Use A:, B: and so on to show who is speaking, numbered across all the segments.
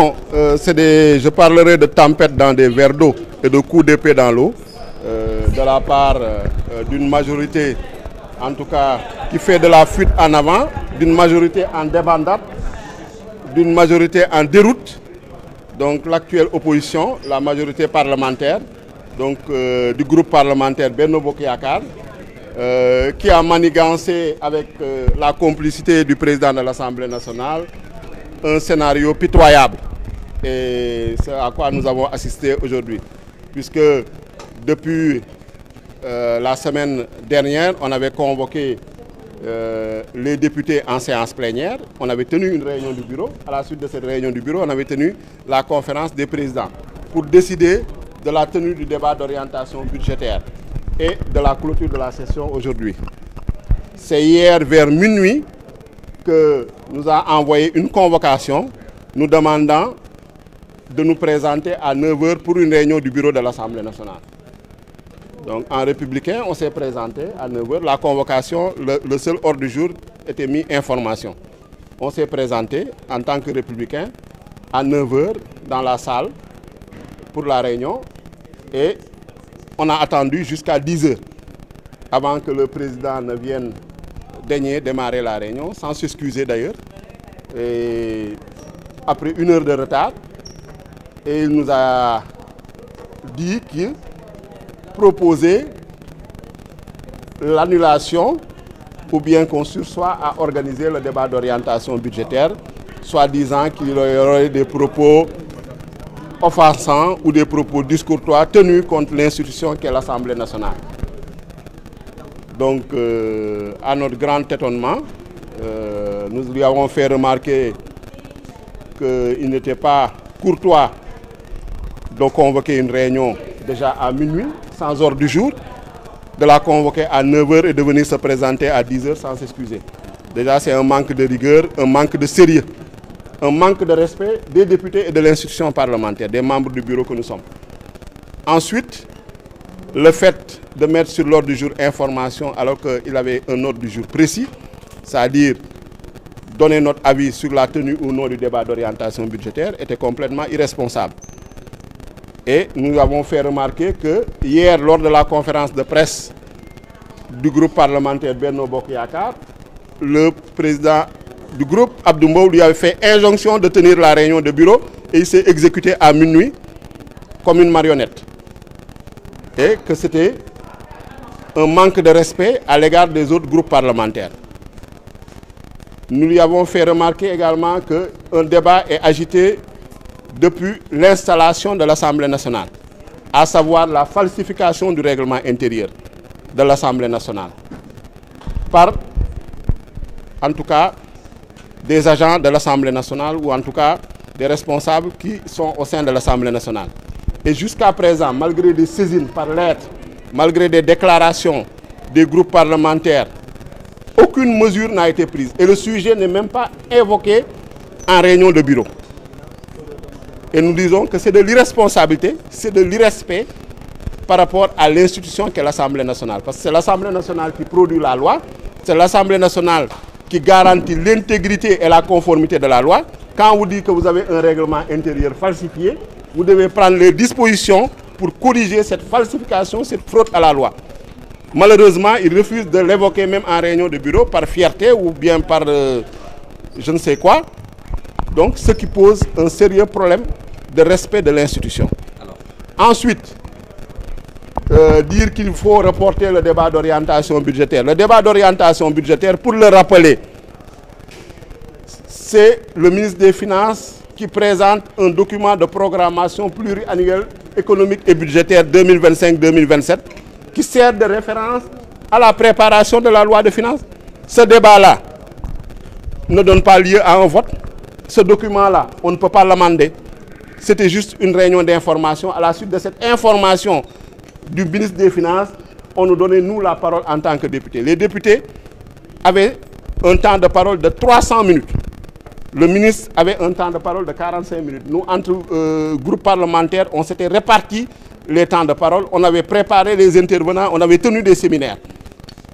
A: Je parlerai de tempête dans des verres d'eau et de coups d'épée dans l'eau de la part d'une majorité, en tout cas, qui fait de la fuite en avant, d'une majorité en débandade, d'une majorité en déroute. Donc l'actuelle opposition, la majorité parlementaire, donc du groupe parlementaire Benno Bokk Yakaar, qui a manigancé avec la complicité du président de l'Assemblée nationale un scénario pitoyable. Et c'est à quoi nous avons assisté aujourd'hui. Puisque depuis la semaine dernière, on avait convoqué les députés en séance plénière. On avait tenu une réunion du bureau. À la suite de cette réunion du bureau, on avait tenu la conférence des présidents pour décider de la tenue du débat d'orientation budgétaire et de la clôture de la session aujourd'hui. C'est hier vers minuit que nous a envoyé une convocation nous demandant de nous présenter à 9h pour une réunion du bureau de l'Assemblée nationale. Donc en républicain, on s'est présenté à 9h. La convocation, le seul ordre du jour était mis information. On s'est présenté en tant que républicain à 9h dans la salle pour la réunion et on a attendu jusqu'à 10h avant que le président ne vienne daigner démarrer la réunion, sans s'excuser d'ailleurs. Et après 1 heure de retard, et il nous a dit qu'il proposait l'annulation ou bien qu'on sursoit à organiser le débat d'orientation budgétaire, soit disant qu'il y aurait des propos offensants ou des propos discourtois tenus contre l'institution qu'est l'Assemblée nationale. Donc, à notre grand étonnement, nous lui avons fait remarquer qu'il n'était pas courtois de convoquer une réunion déjà à minuit, sans ordre du jour, de la convoquer à 9h et de venir se présenter à 10h sans s'excuser. Déjà, c'est un manque de rigueur, un manque de sérieux, un manque de respect des députés et de l'institution parlementaire, des membres du bureau que nous sommes. Ensuite, le fait de mettre sur l'ordre du jour information alors qu'il avait un ordre du jour précis, c'est-à-dire donner notre avis sur la tenue ou non du débat d'orientation budgétaire, était complètement irresponsable. Et nous avons fait remarquer que hier, lors de la conférence de presse du groupe parlementaire Benno Bokk Yakaar, le président du groupe, Abdou Mbow, lui avait fait injonction de tenir la réunion de bureau et il s'est exécuté à minuit comme une marionnette. Et que c'était un manque de respect à l'égard des autres groupes parlementaires. Nous lui avons fait remarquer également qu'un débat est agité depuis l'installation de l'Assemblée nationale, à savoir la falsification du règlement intérieur de l'Assemblée nationale, par, en tout cas, des agents de l'Assemblée nationale ou en tout cas des responsables qui sont au sein de l'Assemblée nationale. Et jusqu'à présent, malgré des saisines par lettre, malgré des déclarations des groupes parlementaires, aucune mesure n'a été prise. Et le sujet n'est même pas évoqué en réunion de bureau. Et nous disons que c'est de l'irresponsabilité, c'est de l'irrespect par rapport à l'institution qu'est l'Assemblée nationale. Parce que c'est l'Assemblée nationale qui produit la loi, c'est l'Assemblée nationale qui garantit l'intégrité et la conformité de la loi. Quand vous dites que vous avez un règlement intérieur falsifié, vous devez prendre les dispositions pour corriger cette falsification, cette fraude à la loi. Malheureusement, il refuse de l'évoquer même en réunion de bureau par fierté ou bien par je ne sais quoi. Donc, ce qui pose un sérieux problème de respect de l'institution. Ensuite, dire qu'il faut reporter le débat d'orientation budgétaire. Le débat d'orientation budgétaire, pour le rappeler, c'est le ministre des Finances qui présente un document de programmation pluriannuelle économique et budgétaire 2025-2027 qui sert de référence à la préparation de la loi de finances. Ce débat-là ne donne pas lieu à un vote. Ce document-là, on ne peut pas l'amender. C'était juste une réunion d'information. À la suite de cette information du ministre des Finances, on nous donnait, nous, la parole en tant que députés. Les députés avaient un temps de parole de 300 minutes. Le ministre avait un temps de parole de 45 minutes. Nous, entre groupes parlementaires, on s'était répartis les temps de parole. On avait préparé les intervenants, on avait tenu des séminaires.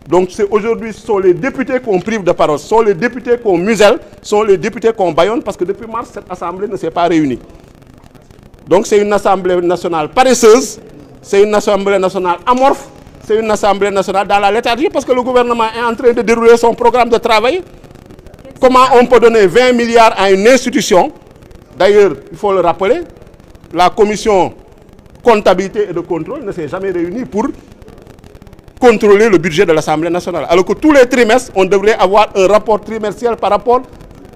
A: Donc aujourd'hui, ce sont les députés qu'on prive de parole, ce sont les députés qu'on muselle, ce sont les députés qu'on bâillonne, parce que depuis mars, cette Assemblée ne s'est pas réunie. Donc c'est une Assemblée nationale paresseuse, c'est une Assemblée nationale amorphe, c'est une Assemblée nationale dans la léthargie, parce que le gouvernement est en train de dérouler son programme de travail. Comment on peut donner 20 milliards à une institution? D'ailleurs, il faut le rappeler, la commission comptabilité et de contrôle ne s'est jamais réunie pour contrôler le budget de l'Assemblée nationale. Alors que tous les trimestres, on devrait avoir un rapport trimestriel par rapport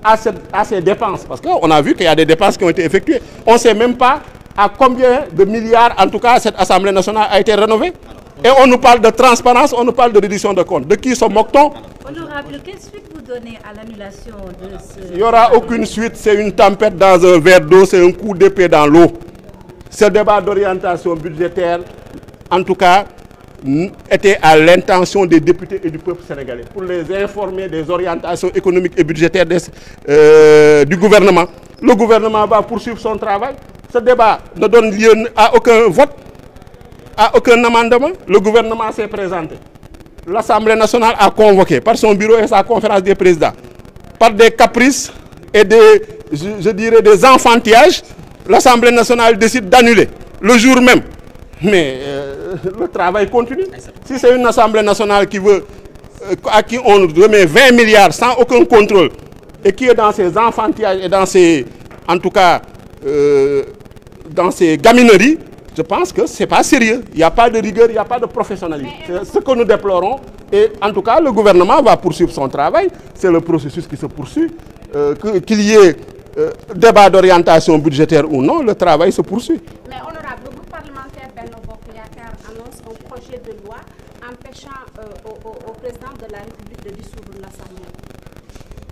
A: à ces dépenses. Parce qu'on a vu qu'il y a des dépenses qui ont été effectuées. On ne sait même pas à combien de milliards, en tout cas, cette Assemblée nationale a été rénovée. Et on nous parle de transparence, on nous parle de reddition de comptes. De qui se moque-t-on?
B: Honorable, quelle suite vous donnez à l'annulation de ce...
A: Il n'y aura aucune suite, c'est une tempête dans un verre d'eau, c'est un coup d'épée dans l'eau. Ce débat d'orientation budgétaire, en tout cas, était à l'intention des députés et du peuple sénégalais pour les informer des orientations économiques et budgétaires du gouvernement. Le gouvernement va poursuivre son travail. Ce débat ne donne lieu à aucun vote, à aucun amendement. Le gouvernement s'est présenté. L'Assemblée nationale a convoqué par son bureau et sa conférence des présidents, par des caprices et des, je dirais, des enfantillages. L'Assemblée nationale décide d'annuler le jour même. Mais le travail continue. Si c'est une Assemblée nationale qui veut, à qui on remet 20 milliards sans aucun contrôle et qui est dans ses enfantillages et dans ses, en tout cas, dans ses gamineries, je pense que ce n'est pas sérieux. Il n'y a pas de rigueur, il n'y a pas de professionnalisme. C'est ce que nous déplorons. Et en tout cas, le gouvernement va poursuivre son travail. C'est le processus qui se poursuit. Qu'il y ait débat d'orientation budgétaire ou non, le travail se poursuit.
C: Mais honorable, le groupe parlementaire Benno Bokk Yakaar annonce un projet de loi empêchant au président de la République de dissoudre l'Assemblée.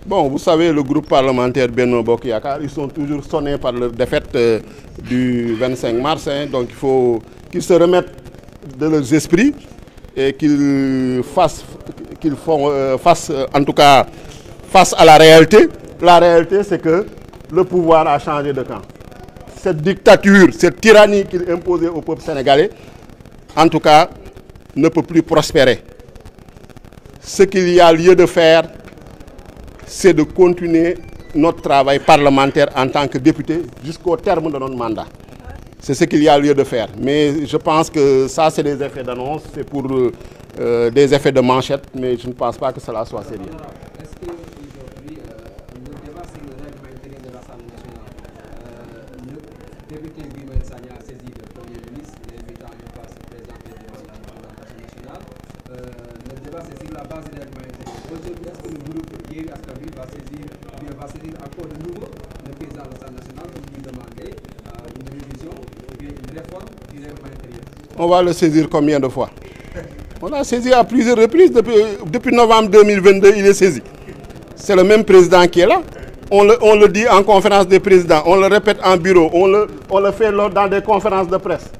A: Bon, vous savez, le groupe parlementaire Benno Bokk Yakaar, ils sont toujours sonnés par leur défaite du 25 mars. Donc il faut qu'ils se remettent de leurs esprits et qu'ils fassent en tout cas face à la réalité. La réalité, c'est que le pouvoir a changé de camp. Cette dictature, cette tyrannie qu'il imposait au peuple sénégalais, en tout cas, ne peut plus prospérer. Ce qu'il y a lieu de faire, c'est de continuer notre travail parlementaire en tant que député jusqu'au terme de notre mandat. C'est ce qu'il y a lieu de faire. Mais je pense que ça, c'est des effets d'annonce, c'est pour des effets de manchette, mais je ne pense pas que cela soit sérieux.
D: Est-ce qu'aujourd'hui, le débat sur le règlement intérieur de l'Assemblée nationale, le député Guy Sagna a saisi le Premier ministre, l'invitant à se présenter devant la représentation nationale. Le débat, c'est sur la base du règlement intérieur. Aujourd'hui, est-ce que le groupe Yewwi Askan Wi va saisir encore de nouveau le président de l'Assemblée nationale pour lui demander une révision ou bien une réforme du règlement intérieur?
A: On va le saisir combien de fois? On l'a saisi à plusieurs reprises. Depuis novembre 2022, il est saisi. C'est le même président qui est là. On le dit en conférence des présidents, on le répète en bureau, on le fait dans des conférences de presse.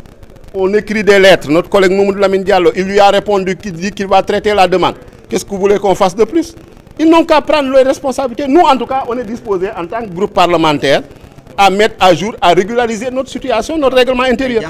A: On écrit des lettres. Notre collègue Mamadou Lamine Diallo, il lui a répondu qu'il dit qu'il va traiter la demande. Qu'est-ce que vous voulez qu'on fasse de plus? Ils n'ont qu'à prendre leurs responsabilités. Nous, en tout cas, on est disposés en tant que groupe parlementaire à mettre à jour, à régulariser notre situation, notre règlement intérieur.